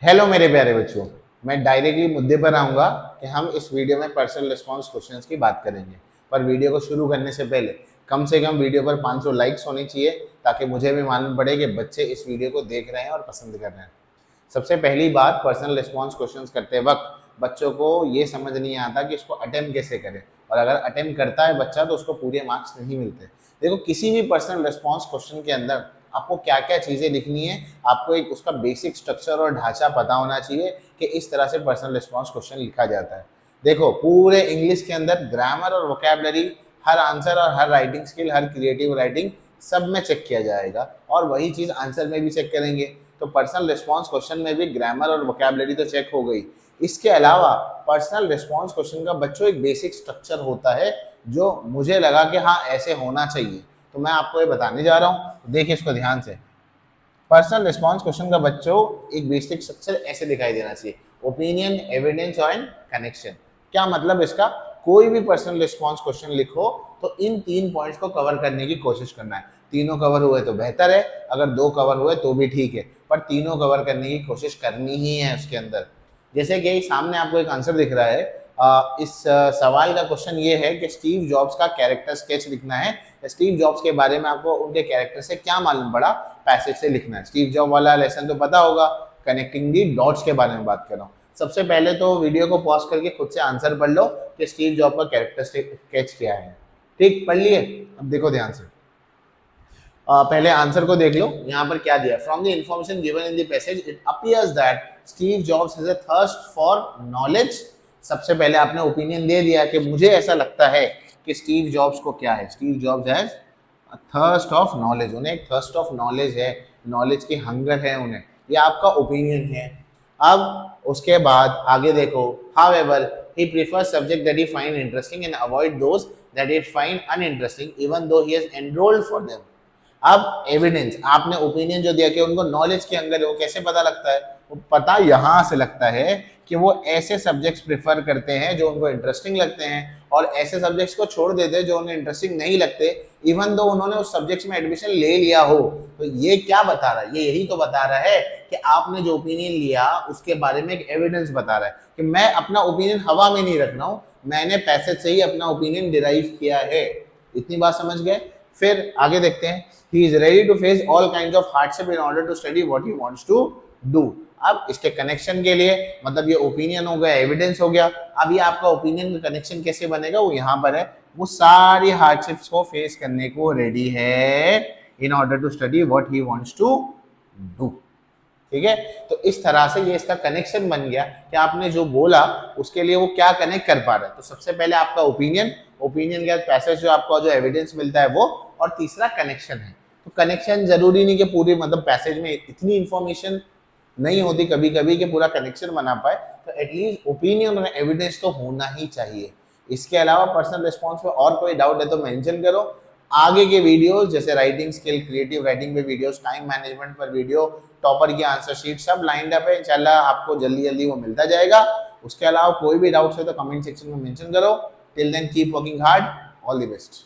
Hello मेरे प्यारे बच्चों, मैं डायरेक्टली मुद्दे पर आऊँगा कि हम इस वीडियो में पर्सनल रिस्पॉन्स क्वेश्चंस की बात करेंगे। पर वीडियो को शुरू करने से पहले कम से कम वीडियो पर 500 लाइक्स होनी चाहिए ताकि मुझे भी मालूम पड़े कि बच्चे इस वीडियो को देख रहे हैं और पसंद कर रहे हैं। सबसे पहली बात, पर्सनल रिस्पॉन्स क्वेश्चंस करते वक्त बच्चों को ये समझ नहीं आता कि इसको अटेम्प्ट कैसे करें, और अगर अटेम्प्ट करता है बच्चा तो उसको पूरे मार्क्स नहीं मिलते। देखो, किसी भी पर्सनल रिस्पॉन्स क्वेश्चन के अंदर आपको क्या क्या चीज़ें लिखनी है, आपको एक उसका बेसिक स्ट्रक्चर और ढांचा पता होना चाहिए कि इस तरह से पर्सनल रिस्पॉन्स क्वेश्चन लिखा जाता है। देखो, पूरे इंग्लिश के अंदर ग्रामर और वोकैबुलरी, हर आंसर और हर राइटिंग स्किल, हर क्रिएटिव राइटिंग सब में चेक किया जाएगा, और वही चीज़ आंसर में भी चेक करेंगे। तो पर्सनल रिस्पॉन्स क्वेश्चन में भी ग्रामर और वोकैबुलरी तो चेक हो गई। इसके अलावा पर्सनल रिस्पॉन्स क्वेश्चन का बच्चों एक बेसिक स्ट्रक्चर होता है जो मुझे लगा कि हाँ ऐसे होना चाहिए, तो मैं आपको ये बताने जा रहा हूँ। देखिए इसको ध्यान से। पर्सनल रिस्पॉन्स क्वेश्चन का बच्चों एक बेसिक स्ट्रक्चर ऐसे दिखाई देना चाहिए: ओपिनियन, एविडेंस एंड कनेक्शन। क्या मतलब इसका? कोई भी पर्सनल रिस्पॉन्स क्वेश्चन लिखो तो इन 3 पॉइंट्स को कवर करने की कोशिश करना है। तीनों कवर हुए तो बेहतर है, अगर 2 कवर हुए तो भी ठीक है, पर तीनों कवर करने की कोशिश करनी ही है उसके अंदर। जैसे कि सामने आपको एक आंसर दिख रहा है, इस सवाल का क्वेश्चन ये है कि स्टीव जॉब्स का कैरेक्टर स्केच लिखना है। स्टीव जॉब्स के बारे में आपको उनके कैरेक्टर से क्या मालूम पड़ा, पैसेज से लिखना है। स्टीव जॉब वाला लेसन तो पता होगा, कनेक्टिंग दी डॉट्स के बारे में बात कर रहा हूँ। सबसे पहले तो वीडियो को पॉज करके खुद से आंसर पढ़ लो कि स्टीव जॉब का कैरेक्टर स्केच क्या है। ठीक, पढ़ लिए? अब देखो ध्यान से, पहले आंसर को देख लो। यहाँ पर क्या दिया? From the information given in the passage it appears that Steve Jobs has a thirst for knowledge. सबसे पहले आपने ओपिनियन दे दिया कि मुझे ऐसा लगता है कि स्टीव जॉब्स को क्या है, Steve Jobs has a thirst of knowledge, उन्हें एक थर्स्ट ऑफ नॉलेज है, नॉलेज की हंगर है उन्हें, ये आपका ओपिनियन है। अब उसके बाद आगे देखो, however he prefers subject that he find interesting and avoid those that he find uninteresting even though he has enrolled for them। अब एविडेंस, आपने ओपिनियन जो दिया कि उनको नॉलेज के अंदर है, वो कैसे पता लगता है? वो पता यहाँ से लगता है कि वो ऐसे सब्जेक्ट्स प्रेफर करते हैं जो उनको इंटरेस्टिंग लगते हैं, और ऐसे सब्जेक्ट्स को छोड़ देते हैं जो उन्हें इंटरेस्टिंग नहीं लगते, इवन दो उन्होंने उस सब्जेक्ट्स में एडमिशन ले लिया हो। तो ये क्या बता रहा है? ये यही तो बता रहा है कि आपने जो ओपिनियन लिया उसके बारे में एक एविडेंस बता रहा है कि मैं अपना ओपिनियन हवा में नहीं रख रहा हूँ, मैंने पैसेज से ही अपना ओपिनियन डिराइव किया है। इतनी बात समझ गए? फिर आगे देखते हैं। He is ready to face all kinds of hardship in order to study what he wants to do। अब इसके कनेक्शन के लिए, मतलब ये ओपिनियन हो गया, एविडेंस हो गया। अब ये आपका ओपिनियन का कनेक्शन कैसे बनेगा, वो यहाँ पर है। वो सारी हार्डशिप्स को फेस करने को रेडी है in order to study what he wants to do. ठीक है, तो इस तरह से ये इसका कनेक्शन बन गया कि आपने जो बोला उसके लिए वो क्या कनेक्ट कर पा रहा है। तो सबसे पहले आपका ओपिनियन, ओपिनियन के पैसेज जो आपको जो एविडेंस मिलता है वो, और तीसरा कनेक्शन है। तो कनेक्शन जरूरी नहीं कि पूरी, मतलब पैसेज में इतनी इंफॉर्मेशन नहीं होती कभी कभी कि पूरा कनेक्शन बना पाए, तो एटलीस्ट ओपिनियन और एविडेंस तो होना ही चाहिए। इसके अलावा पर्सनल रिस्पॉन्स पे और कोई डाउट है तो मेंशन करो। आगे के वीडियोस जैसे राइटिंग स्किल, क्रिएटिव राइटिंग पे वीडियोस, टाइम मैनेजमेंट पर वीडियो, टॉपर की आंसर शीट सब लाइंड अप है। इंशाल्लाह आपको जल्दी जल्दी वो मिलता जाएगा। उसके अलावा कोई भी डाउट्स है तो कमेंट सेक्शन में मेंशन करो। Till then keep working hard, all the best.